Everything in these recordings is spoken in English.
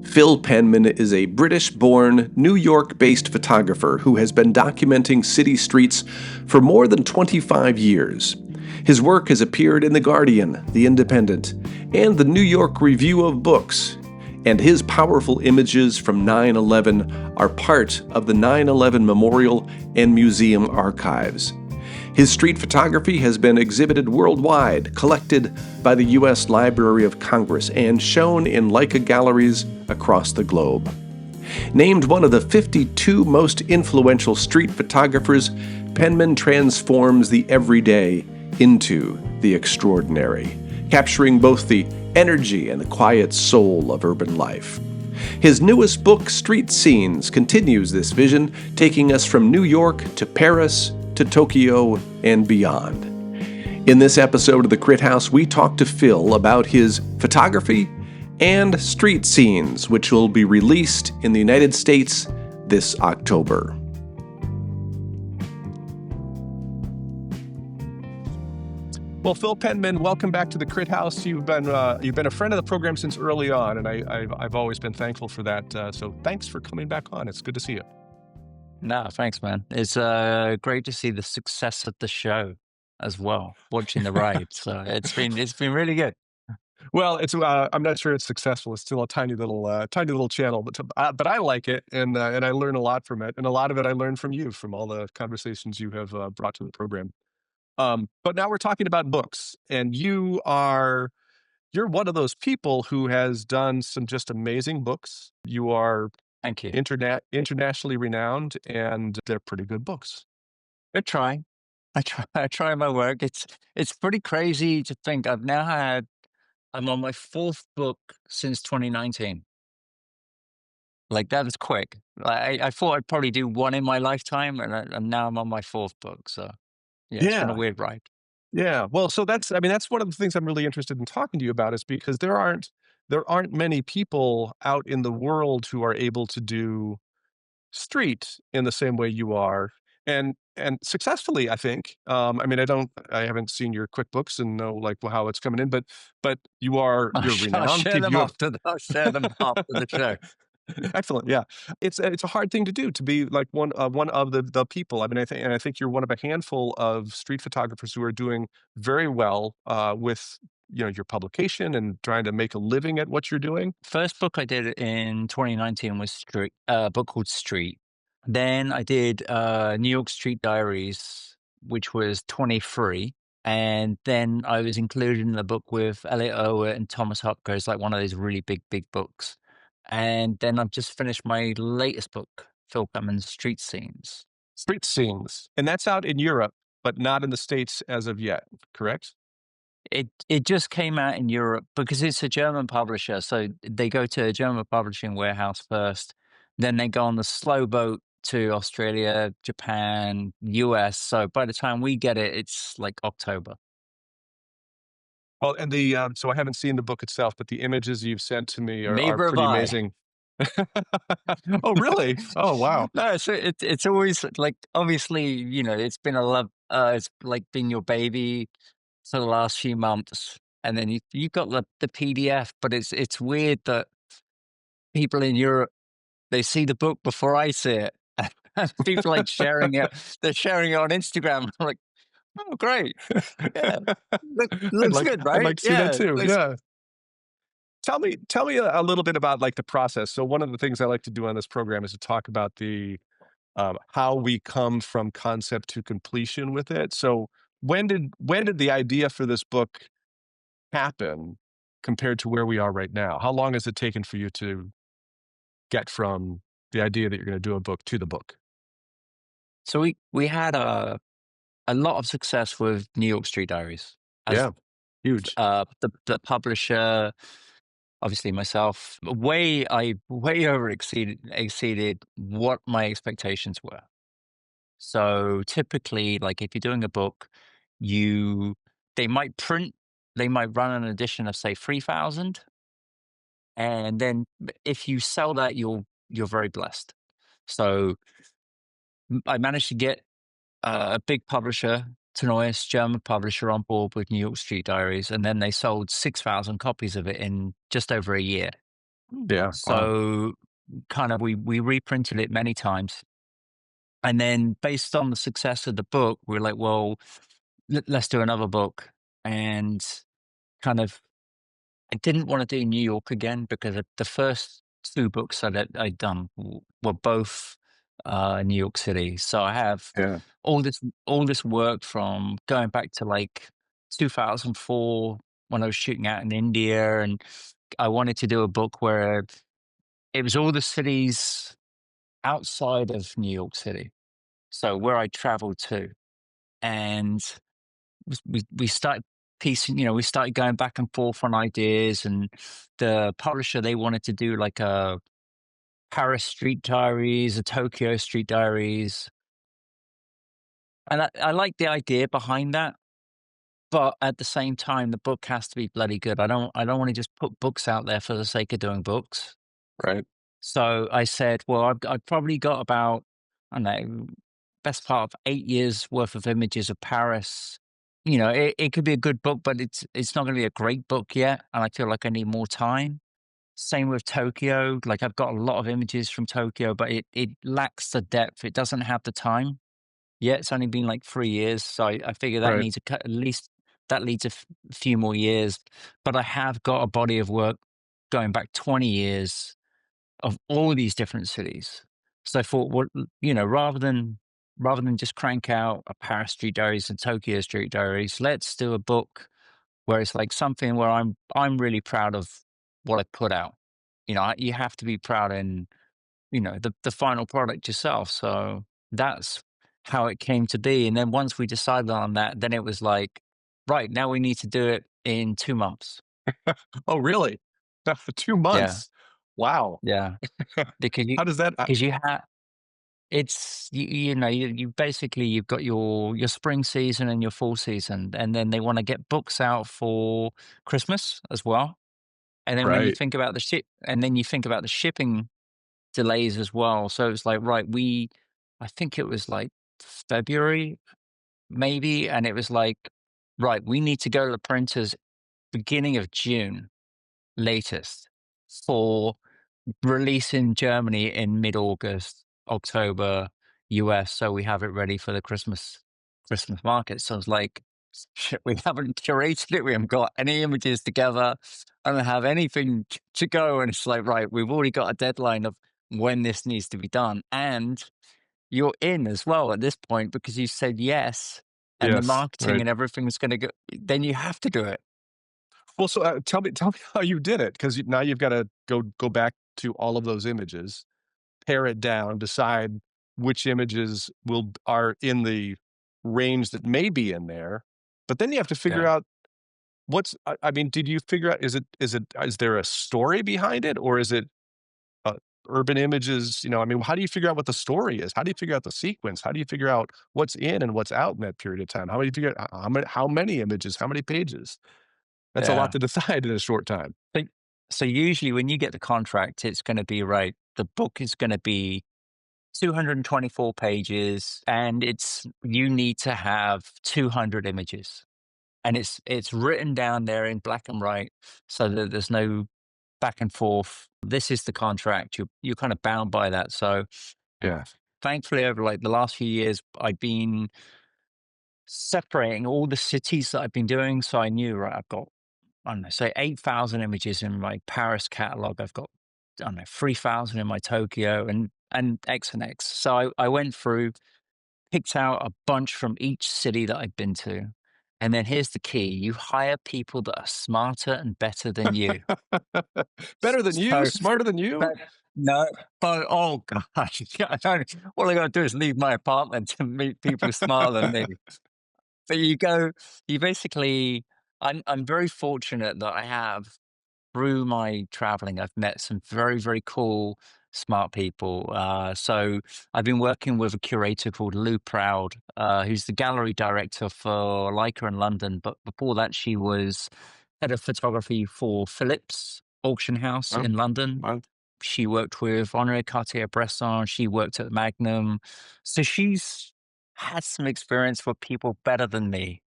Phil Penman is a British-born, New York-based photographer who has been documenting city streets for more than 25 years. His work has appeared in The Guardian, The Independent, and the New York Review of Books, and his powerful images from 9/11 are part of the 9/11 Memorial and Museum archives. His street photography has been exhibited worldwide, collected by the U.S. Library of Congress, and shown in Leica galleries across the globe. Named one of the 52 most influential street photographers, Penman transforms the everyday into the extraordinary, capturing both the energy and the quiet soul of urban life. His newest book, Street Scenes, continues this vision, taking us from New York to Paris to Tokyo and beyond. In this episode of The Crit House, we talk to Phil about his photography and street scenes, which will be released in the United States this October. Well, Phil Penman, welcome back to the Crit House. You've been a friend of the program since early on, and I've always been thankful for that. So thanks for coming back on. It's good to see you. No, thanks, man. It's great to see the success of the show as well. Watching the ride, so it's been really good. Well, it's I'm not sure it's successful. It's still a tiny little channel, but I like it, and I learn a lot from it, and a lot of it I learned from you, from all the conversations you have brought to the program. But now we're talking about books, and you're one of those people who has done some just amazing books. You are Thank you. internationally renowned, and they're pretty good books. I try. I try my work. It's pretty crazy to think I'm on my fourth book since 2019. Like that is quick. I thought I'd probably do one in my lifetime, and now I'm on my fourth book. So yeah, it's been a Yeah, weird ride. yeah. Well, so that's one of the things I'm really interested in talking to you about, is because there aren't many people out in the world who are able to do street in the same way you are, and successfully, I think. I haven't seen your QuickBooks and know like how it's coming in, but you're I'll renowned. share them You have after I'll share them after the show. excellent, yeah. It's a hard thing to do, to be like one of the people. I think you're one of a handful of street photographers who are doing very well with your publication and trying to make a living at what you're doing. First book I did in 2019 was a book called Street. Then I did New York Street Diaries, which was 23. And then I was included in the book with Elliot Erwitt and Thomas Hopker. It's like one of those really big books. And then I've just finished my latest book, Phil Penman's Street Scenes. Street scenes, and that's out in Europe, but not in the States as of yet, correct? It just came out in Europe because it's a German publisher, so they go to a German publishing warehouse first, then they go on the slow boat to Australia, Japan, US. So by the time we get it, it's like October. Well, and so I haven't seen the book itself, but the images you've sent to me are Neither have pretty I. amazing. Oh, really? Oh, wow. No, so it's always like obviously, it's been a love. It's like been your baby for the last few months, and then you got the PDF, but it's weird that people in Europe, they see the book before I see it. People like sharing it. They're sharing it on Instagram. I'm like, oh, great. Yeah. I'd Looks like good, I'd right? like to see that Yeah. too, yeah. Tell me a little bit about, like, the process. So one of the things I like to do on this program is to talk about how we come from concept to completion with it. So when did the idea for this book happen compared to where we are right now? How long has it taken for you to get from the idea that you're gonna do a book to the book? So we had a lot of success with New York Street Diaries as Yeah, huge. the publisher, obviously myself, way over exceeded what my expectations were. So typically, like if you're doing a book, you they might print, they might run an edition of say 3,000, and then if you sell that, you're very blessed. So I managed to get a big publisher, Tenois, German publisher, on board with New York Street Diaries, and then they sold 6,000 copies of it in just over a year. Yeah. Wow. So kind of we reprinted it many times. And then based on the success of the book, we're like, well, let's do another book. And kind of, I didn't want to do New York again because the first two books that I'd done were both New York City. So I have Yeah. all this work from going back to like 2004 when I was shooting out in India, and I wanted to do a book where it was all the cities outside of New York City. So where I traveled to, and we started piecing, we started going back and forth on ideas, and the publisher, they wanted to do like a Paris Street Diaries, a Tokyo Street Diaries, and I like the idea behind that. But at the same time, the book has to be bloody good. I don't want to just put books out there for the sake of doing books. Right. So I said, well, I've probably got about, I don't know, best part of 8 years worth of images of Paris. It could be a good book, but it's not going to be a great book yet. And I feel like I need more time. Same with Tokyo. Like I've got a lot of images from Tokyo, but it lacks the depth. It doesn't have the time yet. It's only been like 3 years. So I figure that Right. needs at least that needs few more years. But I have got a body of work going back 20 years of all these different cities. So I thought, well, rather than just crank out a Paris Street Diaries and Tokyo Street Diaries, let's do a book where it's like something where I'm really proud of what I put out. You have to be proud in the final product yourself. So that's how it came to be. And then once we decided on that, then it was like, right, now we need to do it in 2 months. Oh, really? 2 Yeah, months. Wow. yeah, because you How does that because you have. It's you basically you've got your spring season and your fall season, and then they want to get books out for Christmas as well. And then when you right. think about the shipping delays as well. So it's like, right, I think it was like February maybe, and it was like, right, we need to go to the printers beginning of June latest for release in Germany in mid-August, October, US, so we have it ready for the Christmas market. So it's like, shit, we haven't curated it. We haven't got any images together. I don't have anything to go. And it's like, right, we've already got a deadline of when this needs to be done. And you're in as well at this point because you said yes, and the Yes. marketing Right. and everything's going to go. Then you have to do it. Well, so, tell me how you did it, 'cause now you've gotta go back to all of those images, pare it down, decide which images are in the range that may be in there, but then you have to figure Yeah. out I mean, did you figure out is there a story behind it, or is it, uh, urban images? I mean, how do you figure out what the story is? How do you figure out the sequence? How do you figure out what's in and what's out in that period of time? How do you figure out how many images, how many pages? That's a lot Yeah. to decide in a short time. So, so usually when you get the contract, it's going to be right. The book is going to be 224 pages, and you need to have 200 images, and it's written down there in black and white, so that there's no back and forth. This is the contract. You're kind of bound by that. So Yeah. thankfully, over like the last few years, I've been separating all the cities that I've been doing. So I knew, right, I've got, I don't know, say 8,000 images in my Paris catalog. I've got, I don't know, 3,000 in my Tokyo, and X and X. So I went through, picked out a bunch from each city that I've been to. And then here's the key: you hire people that are smarter and better than you. Better than you? So, Smarter than you? but no, but oh gosh, yeah, all I got to do is leave my apartment to meet people smarter than me. But you basically, I'm very fortunate that I have, through my traveling, I've met some very, very cool, smart people. So I've been working with a curator called Lou Proud, who's the gallery director for Leica in London. But before that, she was head of photography for Phillips Auction House Oh, in London. well, She worked with Honoré Cartier-Bresson. She worked at Magnum. So she's had some experience with people better than me.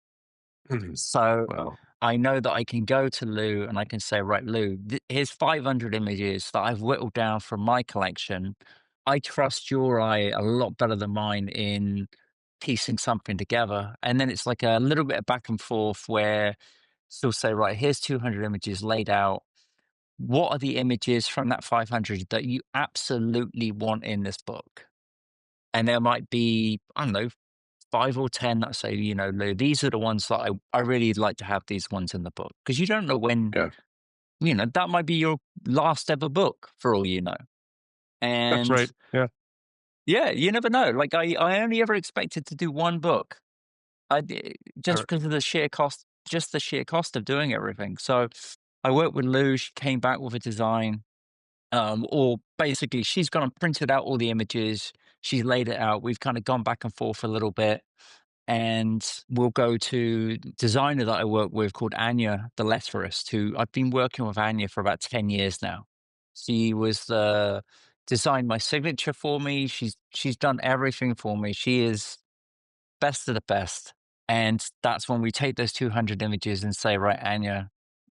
mhm. So Wow. I know that I can go to Lou and I can say, right, Lou, here's 500 images that I've whittled down from my collection. I trust your eye a lot better than mine in piecing something together. And then it's like a little bit of back and forth where she'll say, right, here's 200 images laid out. What are the images from that 500 that you absolutely want in this book? And there might be, I don't know, 5 or 10 that say, Lou, these are the ones that I really like to have these ones in the book. Because you don't know when, Yeah, that might be your last ever book for all you know. That's And right. Yeah. yeah, you never know. Like I only ever expected to do one book. Just Or- because of just the sheer cost of doing everything. So I worked with Lou. She came back with a design. Or basically, she's gone and printed out all the images. She's laid it out. We've kind of gone back and forth a little bit, and we'll go to designer that I work with called Anya, the letterist, who I've been working with Anya for about 10 years now. She was the designed my signature for me. She's done everything for me. She is best of the best. And that's when we take those 200 images and say, right, Anya,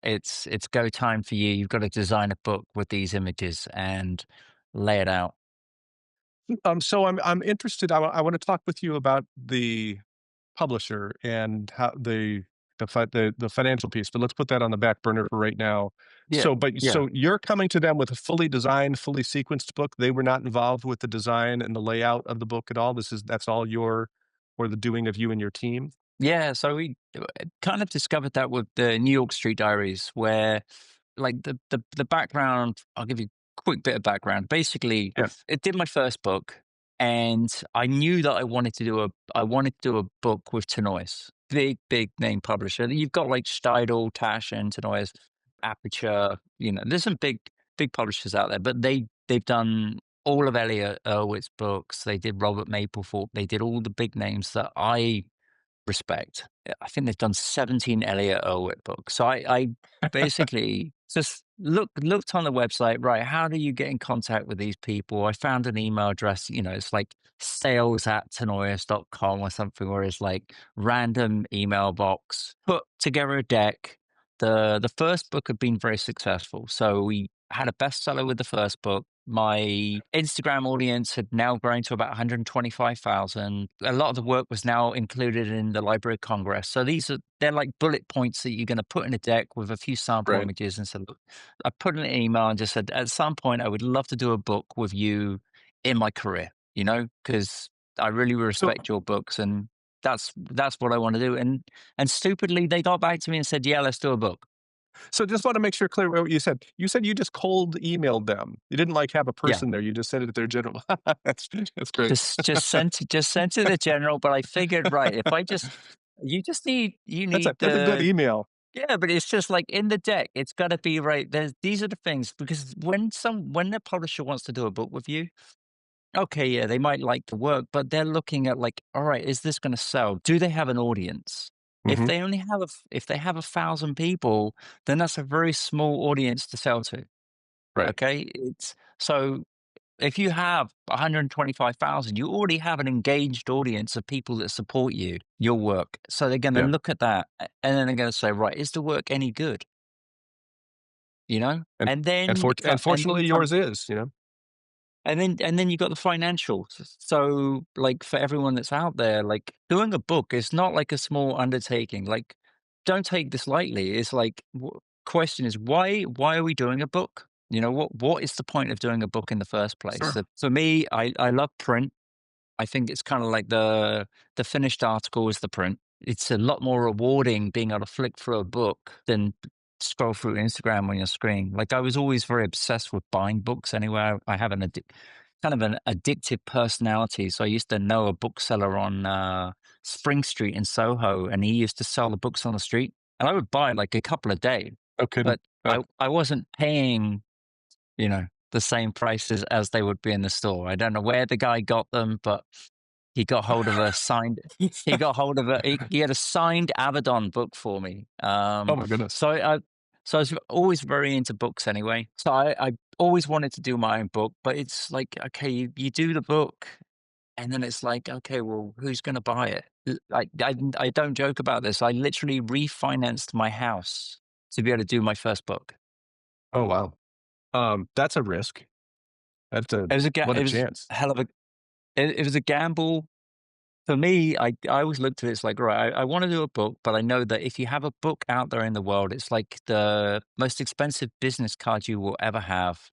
it's go time for you. You've got to design a book with these images and lay it out. so I'm interested. I want to talk with you about the publisher and how the financial piece, but let's put that on the back burner for right now. Yeah. Yeah. So you're coming to them with a fully designed, fully sequenced book. They were not involved with the design and the layout of the book at all. That's all your or the doing of you and your team. Yeah, so we kind of discovered that with the New York Street Diaries, where like the background. I'll give you a quick bit of background. Basically, Yeah. it did my first book, and I knew that I wanted to do a book with Tenois, big name publisher. You've got like Steidl, Tash, and Tenois, Aperture. There's some big publishers out there, but they've done all of Elliot Erwitt's books. They did Robert Mapplethorpe. They did all the big names that I respect. I think they've done 17 Elliot Erwitt books. So I basically just looked on the website, right? How do you get in contact with these people? I found an email address, it's like sales@tenois.com or something, where it's like random email box, put together a deck. The first book had been very successful. So we had a bestseller with the first book. My Instagram audience had now grown to about 125,000. A lot of the work was now included in the Library of Congress. So they're like bullet points that you're going to put in a deck with a few sample Right. images. And so I put in an email and just said, at some point, I would love to do a book with you in my career, because I really So respect your books, and that's what I want to do. And stupidly, they got back to me and said, yeah, let's do a book. So just want to make sure clear what you said. You said you just cold emailed them. You didn't like have a Yeah. person there. You just said it at their general. That's great. Just sent to the general, but I figured, right, if I just you need That's a good email. yeah, but it's just like in the deck, it's got to be right. These are the things, because when the publisher wants to do a book with you, okay, yeah, they might like the work, but they're looking at like, all right, is this going to sell? Do they have an audience? If Hmm. if they have 1,000 people, then that's a very small audience to sell to. Right. Okay, it's so if you have 125,000, you already have an engaged audience of people that support your work. So they're going to Yeah. look at that, and then they're going to say, right, is the work any good? You know, And and then and fortunately from yours is. and then you got the financials. So like for everyone that's out there, like doing a book is not like a small undertaking. Like, don't take this lightly. It's like question is why are we doing a book? What is the point of doing a book in the first place? Sure. So for me, I love print. I think it's kind of like the finished article is the print. It's a lot more rewarding being able to flick through a book than scroll through Instagram on your screen. Like I was always very obsessed with buying books anyway. I have kind of an addictive personality. So I used to know a bookseller on Spring Street in Soho, and he used to sell the books on the street, and I would buy like a couple a day, No kidding. but I wasn't paying the same prices as they would be in the store. I don't know where the guy got them, but he got hold of a signed. He got hold of he had a signed Abaddon book for me. Oh my goodness. So I was always very into books anyway. So I always wanted to do my own book, but it's like, okay, you do the book, And then it's like, okay, well, who's going to buy it? I don't joke about this. I literally refinanced my house to be able to do my first book. Oh, wow. That's a risk. It was What a it was chance. a hell of a, it was a gamble. For me, I always looked at it as like, right, I want to do a book, but I know that if you have a book out there in the world, it's like the most expensive business card you will ever have.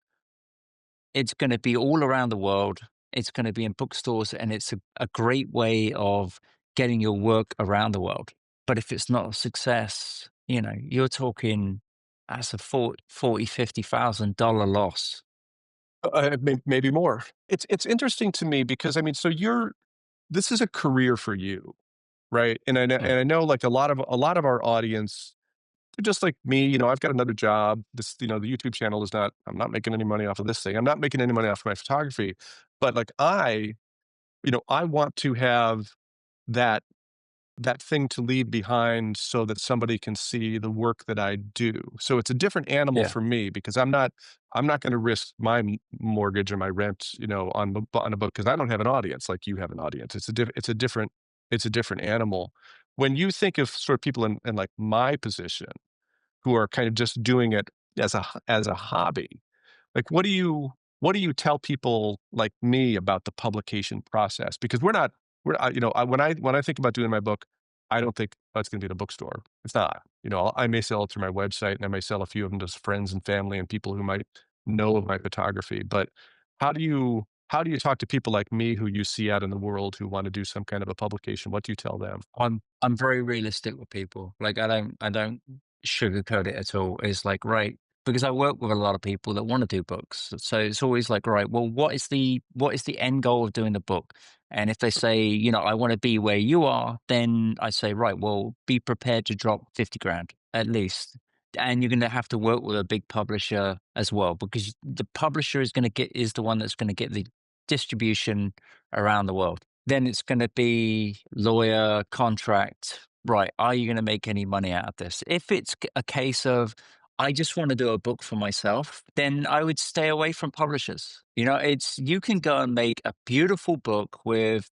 It's going to be all around the world. It's going to be in bookstores, and it's a great way of getting your work around the world. But if it's not a success, you're talking that's a $50,000 loss. Maybe more. It's interesting to me because, I mean, so this is a career for you, right? Yeah, And I know, like, a lot of our audience, they're just like me. I've got another job. The YouTube channel is not. I'm not making any money off of this thing. I'm not making any money off of my photography. But like I want to have that that thing to leave behind so that somebody can see the work that I do. So it's a different animal yeah, for me because I'm not going to risk my mortgage or my rent, on a book because I don't have an audience like you have an audience. It's a different animal. When you think of sort of people in like my position who are kind of just doing it as a hobby, like, what do you tell people like me about the publication process? Because when I think about doing my book, I don't think, "Oh, it's gonna be at a bookstore." It's not. I may sell it through my website, and I may sell a few of them to friends and family and people who might know of my photography. But how do you talk to people like me who you see out in the world who wanna do some kind of a publication? What do you tell them? I'm very realistic with people. Like I don't sugarcoat it at all. It's like, right, because I work with a lot of people that want to do books. So it's always like, right, well, what is the end goal of doing the book? And if they say, I want to be where you are, then I say, right, well, be prepared to drop 50 grand at least. And you're going to have to work with a big publisher as well, because the publisher is the one that's going to get the distribution around the world. Then it's going to be lawyer, contract. Right. Are you going to make any money out of this? If it's a case of, I just want to do a book for myself, then I would stay away from publishers. You can go and make a beautiful book with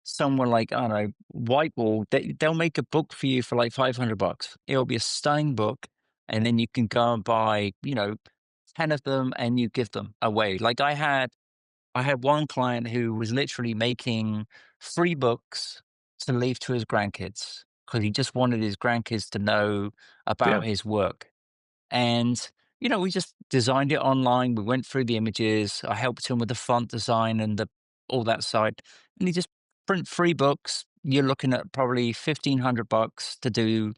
someone like, I don't know, Whitewall. They'll make a book for you for like $500. It'll be a stunning book. And then you can go and buy, 10 of them and you give them away. Like I had one client who was literally making free books to leave to his grandkids because he just wanted his grandkids to know Yeah. about his work. And, we just designed it online. We went through the images. I helped him with the font design and all that side. And he just print free books. You're looking at probably $1,500 to do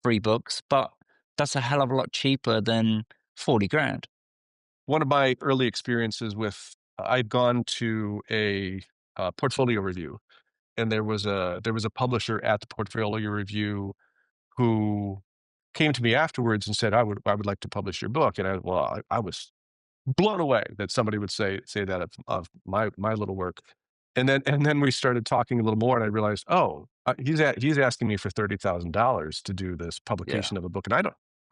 free books, but that's a hell of a lot cheaper than 40 grand. One of my early experiences I'd gone to a, portfolio review, and there was a publisher at the portfolio review who came to me afterwards and said, "I would like to publish your book." And I was blown away that somebody would say that of my little work. And then we started talking a little more, and I realized, oh, he's asking me for $30,000 to do this Yeah. publication of a book, and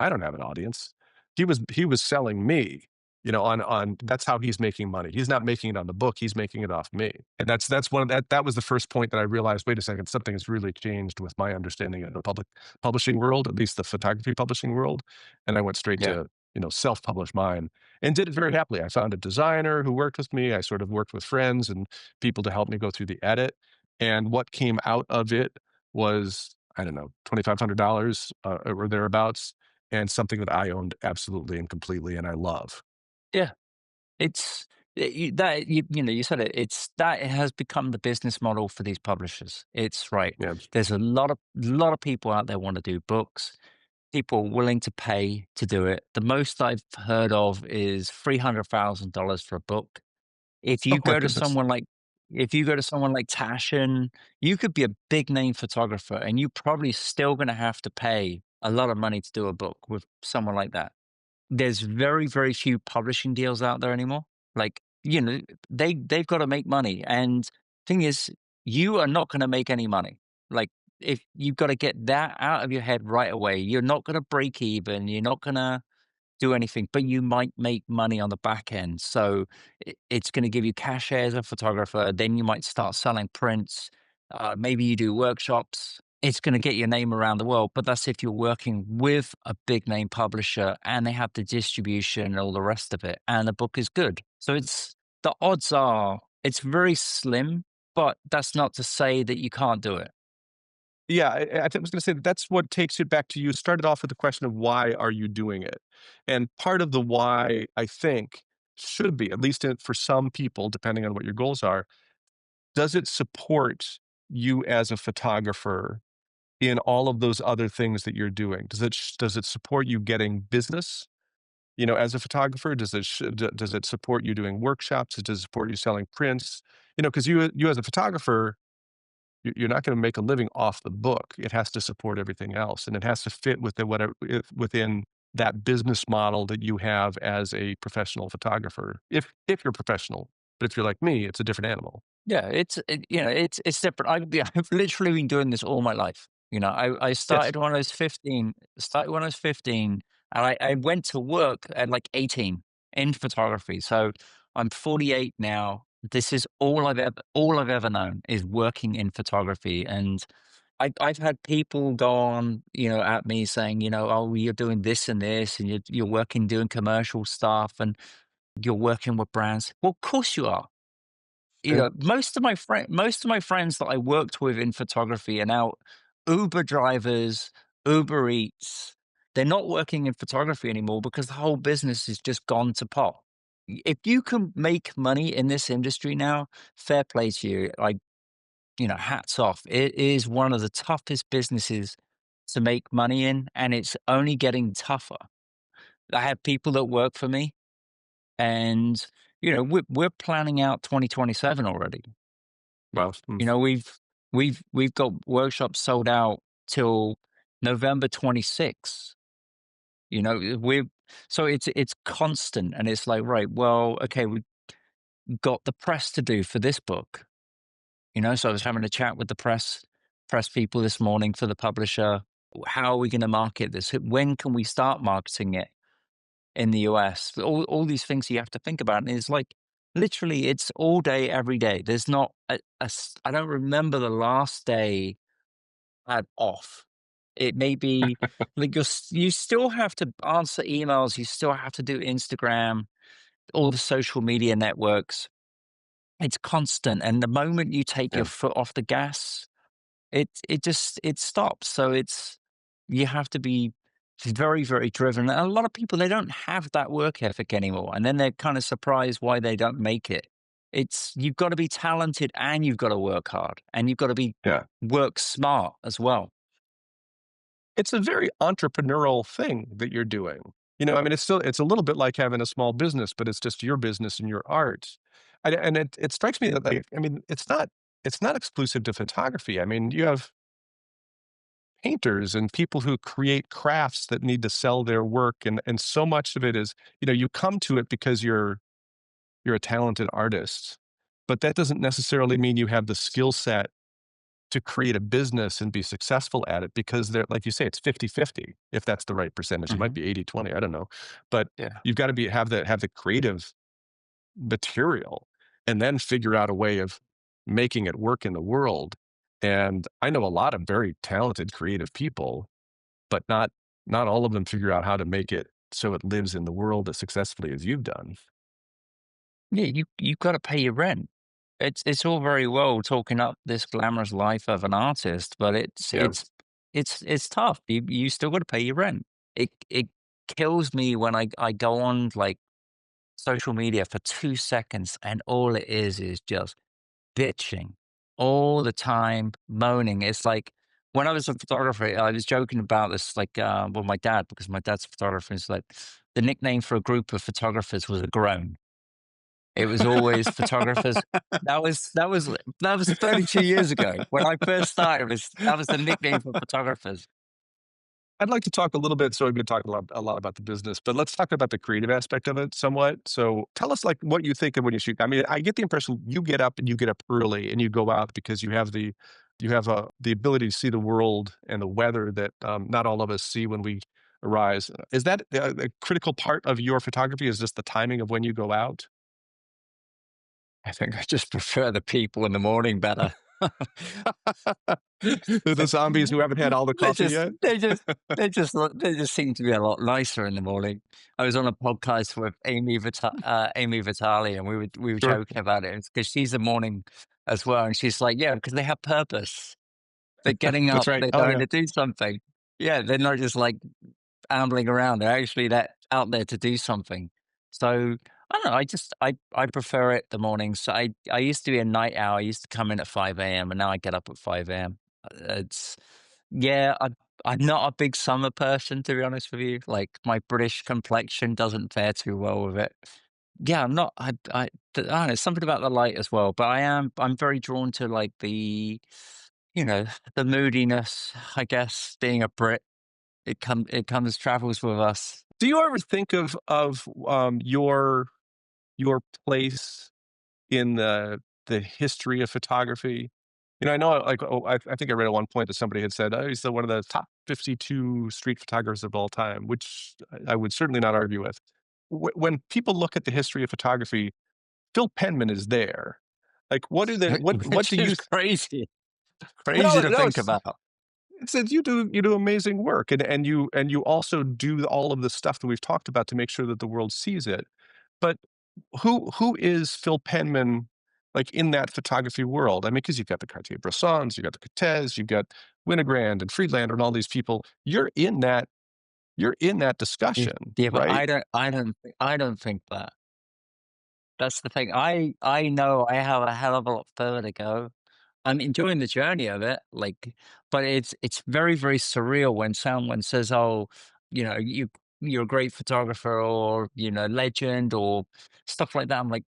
I don't have an audience. He was selling me, on that's how he's making money. He's not making it on the book, he's making it off me. And that's one of that was the first point that I realized, wait a second, something has really changed with my understanding of the public publishing world, at least the photography publishing world. And I went straight Yeah. to, self-publish mine and did it very happily. I found a designer who worked with me. I sort of worked with friends and people to help me go through the edit. And what came out of it was, I don't know, $2,500 or thereabouts, and something that I owned absolutely and completely, and I love. Yeah. It's you said it. It's that it has become the business model for these publishers. It's right. Yeah. There's a lot of people out there want to do books. People willing to pay to do it. The most I've heard of is $300,000 for a book. If Oh you my go to goodness. someone like if you go to someone like Tashin, you could be a big name photographer, and you probably still going to have to pay a lot of money to do a book with someone like that. There's very, very few publishing deals out there anymore. Like, they've got to make money. And thing is, you are not going to make any money. Like, if you've got to get that out of your head right away, you're not going to break even. You're not going to. do anything, but you might make money on the back end. So it's going to give you cash as a photographer. Then you might start selling prints. Maybe you do workshops. It's going to get your name around the world, but that's if you're working with a big name publisher and they have the distribution and all the rest of it, and the book is good. So the odds are it's very slim, but that's not to say that you can't do it. Yeah, I was going to say that's what takes it back to you started off with the question of why are you doing it? And part of the why, I think, should be, at least for some people, depending on what your goals are, does it support you as a photographer in all of those other things that you're doing? Does it support you getting business, as a photographer? Does it support you doing workshops? Does it support you selling prints? Because you as a photographer, you're not going to make a living off the book. It has to support everything else, and it has to fit within that business model that you have as a professional photographer. If you're professional, but if you're like me, it's a different animal. Yeah, it's different. I've literally been doing this all my life. I Yes. started when I was 15. Started when I was 15, and I went to work at like 18 in photography. So I'm 48 now. This is all I've ever known is working in photography, and I've had people go on, at me saying, oh, you're doing this and this, and you're working doing commercial stuff, and you're working with brands. Well, of course you are. Yeah. Most of my friends that I worked with in photography are now Uber drivers, Uber Eats. They're not working in photography anymore because the whole business has just gone to pot. If you can make money in this industry now, fair play to you. Like, hats off. It is one of the toughest businesses to make money in, and it's only getting tougher. I have people that work for me, and we're planning out 2027 already. Well, We've got workshops sold out till November 26th. We're so it's constant, and it's like, right, well, okay, we got the press to do for this book. So I was having a chat with the press people this morning for the publisher. How are we going to market this? When can we start marketing it in the US? All these things you have to think about, and it's like literally it's all day, every day. There's not I don't remember the last day I had off. It may be like you still have to answer emails, you still have to do Instagram, all the social media networks. It's constant, and the moment you take your yeah. foot off the gas, it stops. So you have to be very, very driven. And a lot of people, they don't have that work ethic anymore. And then they're kind of surprised why they don't make it. You've got to be talented and you've got to work hard and you've got to Yeah. work smart as well. It's a very entrepreneurial thing that you're doing. I mean, it's a little bit like having a small business, but it's just your business and your art. And it strikes me that, like, I mean, it's not exclusive to photography. I mean, you have painters and people who create crafts that need to sell their work, and so much of it is, you come to it because you're a talented artist, but that doesn't necessarily mean you have the skill set to create a business and be successful at it, because they're, like you say, it's 50-50. If that's the right percentage, it might Hmm. be 80-20. I don't know. But Yeah. you've got to have the creative material, and then figure out a way of making it work in the world. And I know a lot of very talented creative people, but not all of them figure out how to make it so it lives in the world as successfully as you've done. Yeah. You've got to pay your rent. It's all very well talking up this glamorous life of an artist, but Yeah. it's tough. You still got to pay your rent. It kills me when I go on like social media for 2 seconds and all it is just bitching all the time, moaning. It's like when I was a photographer, I was joking about this, like with my dad, because my dad's a photographer. It's like the nickname for a group of photographers was a groan. It was always photographers. That was 32 years ago when I first started. That was the nickname for photographers. I'd like to talk a little bit. So we've been talking a lot about the business, but let's talk about the creative aspect of it somewhat. So tell us, like, what you think of when you shoot. I mean, I get the impression you get up and you get up early and you go out because you have the ability to see the world and the weather that not all of us see when we arise. Is that a critical part of your photography? Is just the timing of when you go out? I think I just prefer the people in the morning better. The zombies who haven't had all the They coffee just, yet? they just seem to be a lot nicer in the morning. I was on a podcast with Amy Vitale, and we were Sure. joking about it because she's the morning as well, and she's like, yeah, because they have purpose. They're getting That's up, right. they're Oh, going yeah. to do something. Yeah, they're not just like ambling around. They're actually that out there to do something. So I don't know. I prefer it the mornings. I used to be a night owl. I used to come in at 5 a.m. and now I get up at 5 a.m. It's yeah. I'm not a big summer person, to be honest with you. Like my British complexion doesn't fare too well with it. Yeah, I'm not. I don't know. Something about the light as well. But I am. I'm very drawn to like you know, the moodiness. I guess being a Brit, it comes travels with us. Do you ever think of your place in the history of photography? I know, like, I think I read at one point that somebody had said, "Oh, he's one of the top 52 street photographers of all time," which I would certainly not argue with. When people look at the history of photography, Phil Penman is there. Like, what Which do you is crazy, no, crazy to no, think about. it says you do amazing work, and you also do all of the stuff that we've talked about to make sure that the world sees it. But who is Phil Penman, like, in that photography world? I mean, because you've got the Cartier-Bressons, you've got the Cortez, you've got Winogrand and Friedlander and all these people. You're in that Yeah, discussion, yeah, but right? I don't think that. That's the thing. I know I have a hell of a lot further to go. I'm enjoying the journey of it, like, but it's very, very surreal when someone says, "Oh, you're a great photographer," or legend, or stuff like that. I'm like,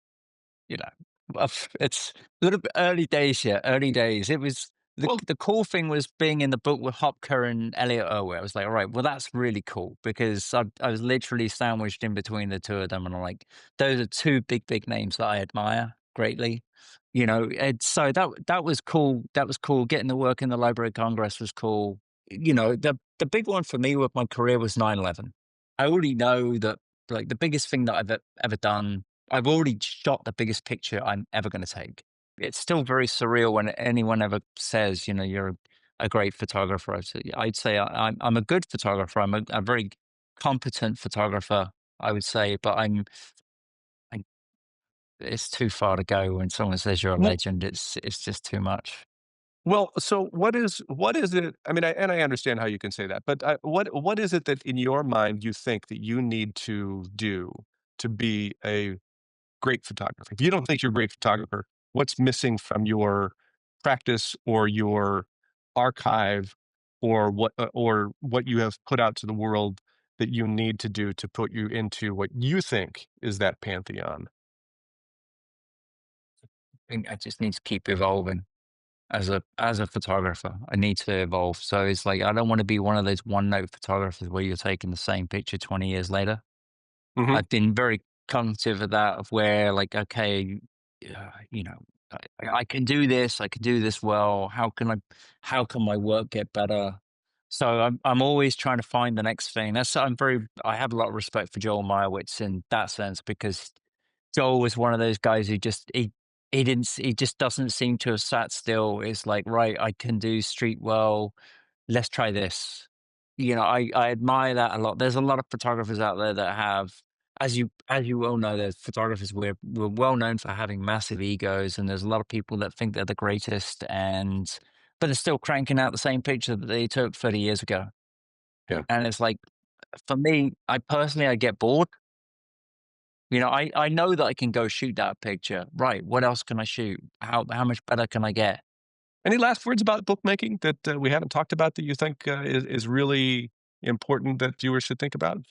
you know, it's a little bit early days here. Early days. It was Well, the cool thing was being in the book with Hopker and Elliot Irwin. I was like, all right, well, that's really cool because I was literally sandwiched in between the two of them, and I'm like, those are two big names that I admire greatly. And so that was cool. That was cool. Getting to work in the Library of Congress was cool. The big one for me with my career was 9/11. I already know that like the biggest thing that I've ever done. I've already shot the biggest picture I'm ever going to take. It's still very surreal when anyone ever says, you're a great photographer. I'd say I'm a good photographer. I'm a very competent photographer, I would say, but I, it's too far to go when someone says you're a well, legend. It's just too much. so what is it? I mean, I understand how you can say that, but what is it that in your mind you think that you need to do to be a great photographer? If you don't think you're a great photographer, what's missing from your practice or your archive, or what you have put out to the world that you need to do to put you into what you think is that pantheon? I think I just need to keep evolving as a photographer. I need to evolve. So it's like I don't want to be one of those one note photographers where you're taking the same picture 20 years later. Hmm. I've been very cognitive of that, of where like, okay, you know, I can do this. I can do this well. How can my work get better? So I'm always trying to find the next thing. I have a lot of respect for Joel Meyerowitz in that sense because Joel was one of those guys who he just doesn't seem to have sat still. It's like, right, I can do street well. Let's try this. I admire that a lot. There's a lot of photographers out there that have, as you well know, there's photographers we're well known for having massive egos, and there's a lot of people that think they're the greatest, but they're still cranking out the same picture that they took 30 years ago. Yeah. And it's like, for me, I get bored. I know that I can go shoot that picture. Right. What else can I shoot? How much better can I get? Any last words about bookmaking that we haven't talked about that you think is really important that viewers should think about?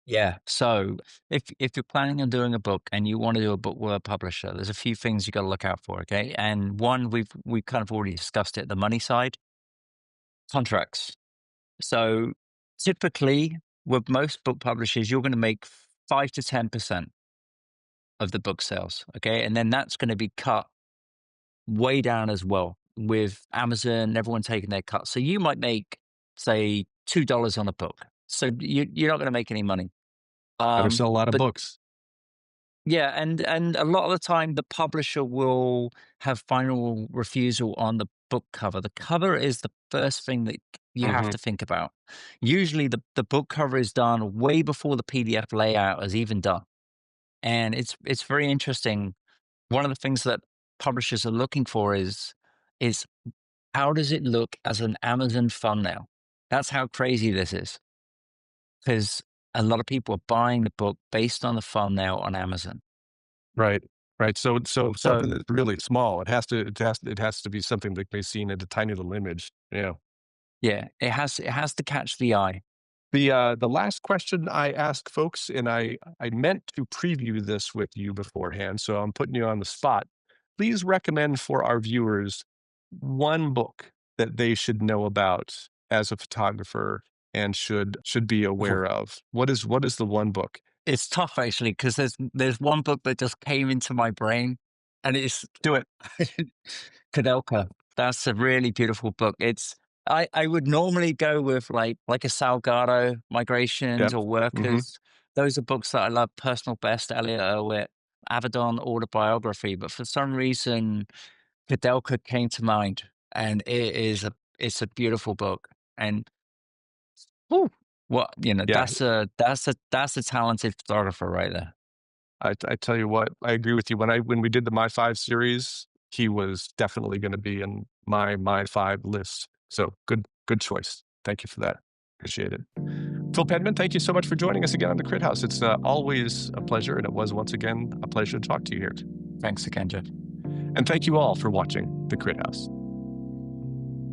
Yeah. So if you're planning on doing a book and you want to do a book with a publisher, there's a few things you got to look out for. Okay. And one, we've kind of already discussed it, the money side, contracts. So typically with most book publishers, you're going to make 5 to 10% of the book sales. Okay. And then that's going to be cut way down as well with Amazon, everyone taking their cut. So you might make say $2 on a book. So you're not going to make any money. Better sell a lot of But books. yeah, and a lot of the time the publisher will have final refusal on the book cover. The cover is the first thing that you have Hmm. to think about. Usually the book cover is done way before the PDF layout is even done. And it's very interesting. One of the things that publishers are looking for is how does it look as an Amazon thumbnail? That's how crazy this is. Because a lot of people are buying the book based on the thumbnail on Amazon. Right. Right. So So something that's really small. It has to be something that can be seen in a tiny little image. Yeah. yeah, it has to catch the eye. The last question I ask folks, and I meant to preview this with you beforehand, so I'm putting you on the spot. Please recommend for our viewers one book that they should know about as a photographer and should be aware of. What is the one book? It's tough actually because there's one book that just came into my brain, and it's Do it. Kudelka. That's a really beautiful book. I would normally go with like a Salgado, Migrations Yep. or Hmm. Workers. Those are books that I love. Personal Best, Elliot Erwitt, Avedon Autobiography. But for some reason, Kudelka came to mind, and it's a beautiful book. And whew, what Yeah. that's a talented photographer right there. I tell you what, I agree with you. When we did the My Five series, he was definitely going to be in my five list. So good choice. Thank you for that. Appreciate it. Phil Penman, thank you so much for joining us again on the Crit House. It's always a pleasure, and it was once again a pleasure to talk to you here. Thanks again, Jeff. And thank you all for watching the Crit House.